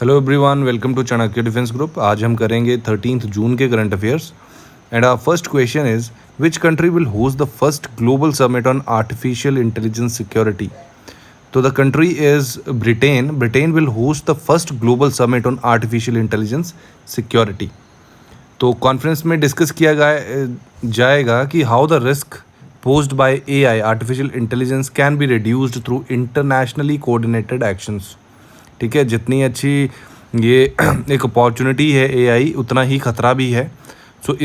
Hello everyone, welcome to Chanakya defence group. आज हम करेंगे 13 जून के current affairs and our first question is which country will host the first global summit on artificial intelligence security. तो the country is Britain. Britain will host the first global summit on artificial intelligence security. तो conference में discuss किया जाएगा कि how the risk posed by AI artificial intelligence can be reduced through internationally coordinated actions. ठीक है, जितनी अच्छी ये एक अपॉर्चुनिटी है AI, उतना ही ख़तरा भी है। सो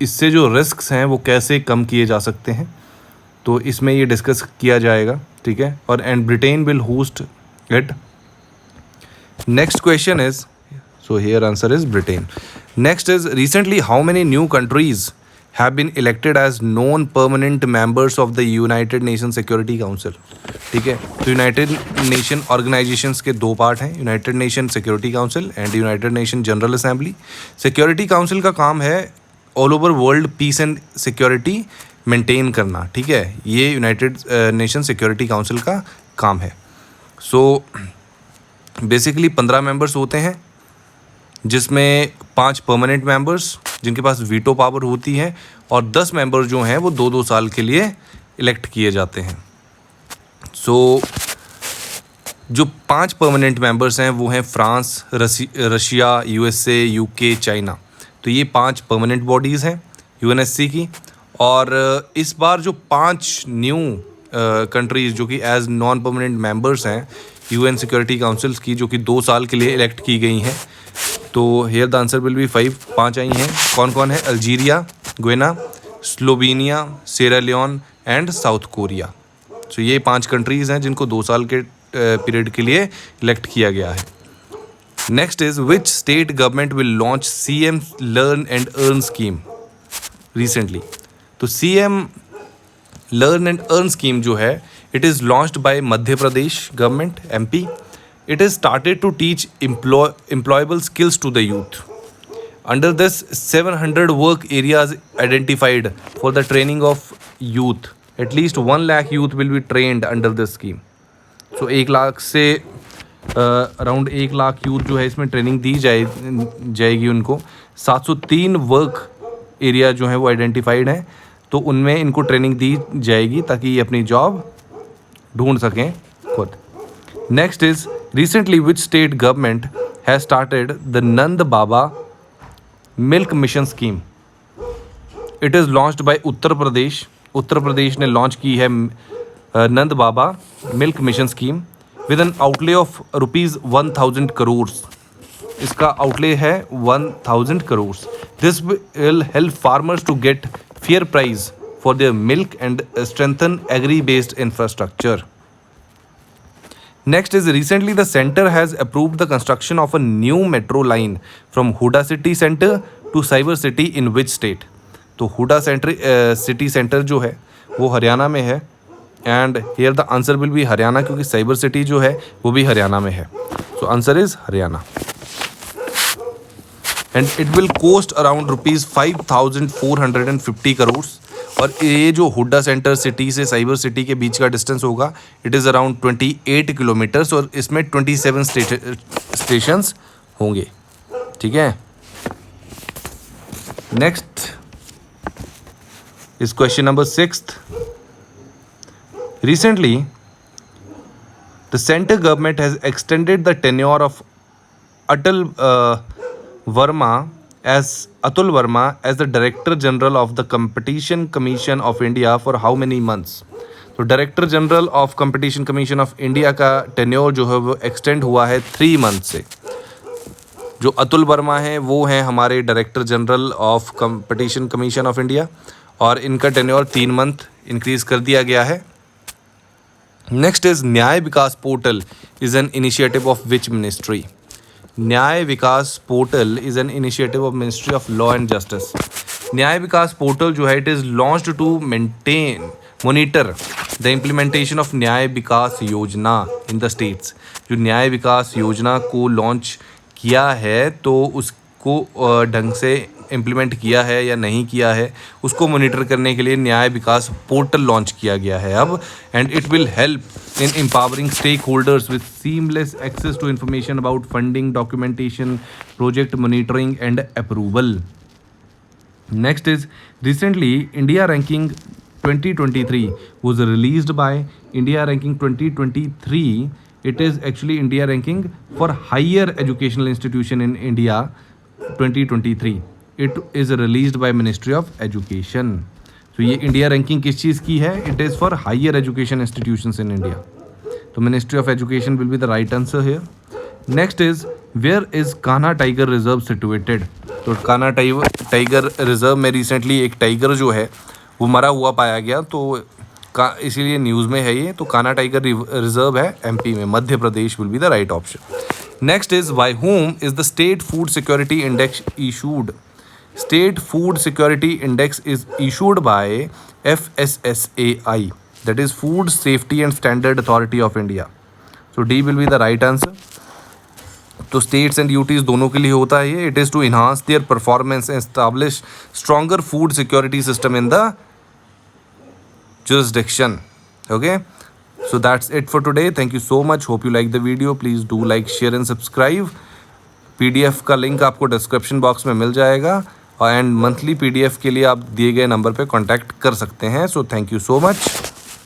इससे जो रिस्क्स हैं वो कैसे कम किए जा सकते हैं, तो इसमें ये डिस्कस किया जाएगा। ठीक है, और and Britain will host it. Next question is, so here answer is Britain. Next is recently how many new countries have been elected as non-permanent members of the United Nations Security Council। ठीक है, तो United nation organisations के दो part हैं, United nation security council and United nation general assembly. Security council का काम है all over world peace and security maintain करना। ठीक है, ये यूनाइटेड नेशन सिक्योरिटी काउंसिल का काम है। सो बेसिकली 15 मेंबर्स होते हैं, जिसमें 5 परमानेंट मेंबर्स जिनके पास वीटो पावर होती है, और 10 मेंबर जो हैं वो 2-2 साल के लिए इलेक्ट किए जाते हैं। सो जो 5 परमानेंट मेंबर्स हैं वो हैं France, Russia, USA, UK, China. तो ये 5 परमानेंट बॉडीज़ हैं UNSC की। और इस बार जो 5 न्यू कंट्रीज़ जो कि एज नॉन परमानेंट मेंबर्स हैं UN सिक्योरिटी काउंसिल्स की, जो कि 2 साल के लिए इलेक्ट की गई हैं, तो here the answer will be 5 आई हैं। कौन कौन है? Algeria, Guyana, Slovenia, Sierra Leone and South Korea. So ये 5 कंट्रीज़ हैं जिनको 2 साल के पीरियड के लिए इलेक्ट किया गया है। Next is which state government will launch CM learn and earn scheme recently. तो CM learn and earn scheme जो है, it is launched by Madhya Pradesh government MP। It is started to teach employable skills to the youth. Under this, 700 work areas identified for the training of youth. At least 1 lakh youth will be trained under this scheme. So 1 lakh से around 1 lakh youth जो है इसमें training दी जाएगी उनको। 703 work area जो है वो identified हैं, तो उनमें इनको ट्रेनिंग दी जाएगी ताकि ये अपनी जॉब ढूंढ सकें खुद। Next is recently which state government has started the Nand Baba Milk Mission scheme? It is launched by Uttar Pradesh. Uttar Pradesh ने लॉन्च की है Nand Baba milk mission scheme with an outlay of ₹1000 crore. इसका आउटले है 1000 crore. This will help farmers to get fair price for their milk and strengthen agri based infrastructure. Next is recently the center has approved the construction of a new metro line from Huda City Center to Cyber City in which state? तो Hooda city centre जो है वो हरियाणा में है, and here the answer will B Haryana, क्योंकि cyber city जो है वो भी हरियाणा में है। So answer is Haryana and it will cost around ₹5450 crore. और ये जो हुड्डा सेंटर सिटी से साइबर सिटी के बीच का डिस्टेंस होगा, इट इज़ अराउंड 28 किलोमीटर्स, और इसमें 27 स्टेशंस होंगे। ठीक है, next is question number 6। Recently the centre government has extended the tenure of Atal Verma as the Director General of the Competition Commission of India for how many months? तो Director General of Competition Commission of India का tenure जो है वो extend हुआ है 3 month से। जो अतुल वर्मा हैं वो हैं हमारे director general of competition commission of India, और इनका टेन्योर 3 मंथ इंक्रीज कर दिया गया है। Next is Nyay Vikas portal is an initiative of which ministry? Nyay Vikas portal is an initiative of ministry of law and justice. Nyay Vikas portal जो है, it is launched to monitor the implementation of Nyay Vikas योजना in the states. जो न्याय विकास योजना को launch किया है, तो उसको ढंग से इम्प्लीमेंट किया है या नहीं किया है, उसको मॉनिटर करने के लिए न्याय विकास पोर्टल लॉन्च किया गया है अब, and it will help in empowering stakeholders with seamless access to information about funding, documentation, project monitoring and approval. Next is recently India Ranking 2023 was released by India Ranking 2023. It is actually India Ranking for higher educational institution in India 2023. It is released by Ministry of Education. So ये India Ranking किस चीज़ की है? It is for higher education institutions in India. तो Ministry of Education will be the right answer here. Next is where is Kanha Tiger Reserve situated? तो Kanha tiger reserve में recently एक tiger जो है वो मरा हुआ पाया गया, तो इसीलिए न्यूज़ में है ये. तो कान्हा टाइगर रिज़र्व है एमपी में, Madhya Pradesh will be the right option. Next is by whom is the state food security index issued? State food security index is issued by FSSAI, that is food safety and standard authority of India. So D will be the right answer. तो states and UTs दोनों के लिए होता है ये. It is to enhance their performance and establish stronger food security system in the jurisdiction. Okay, so that's it for today. Thank you so much. Hope you like the video. Please do like, share and subscribe. PDF का link आपको description box में मिल जाएगा, and monthly PDF के लिए आप दिए गए number पे कांटेक्ट कर सकते हैं. So thank you so much.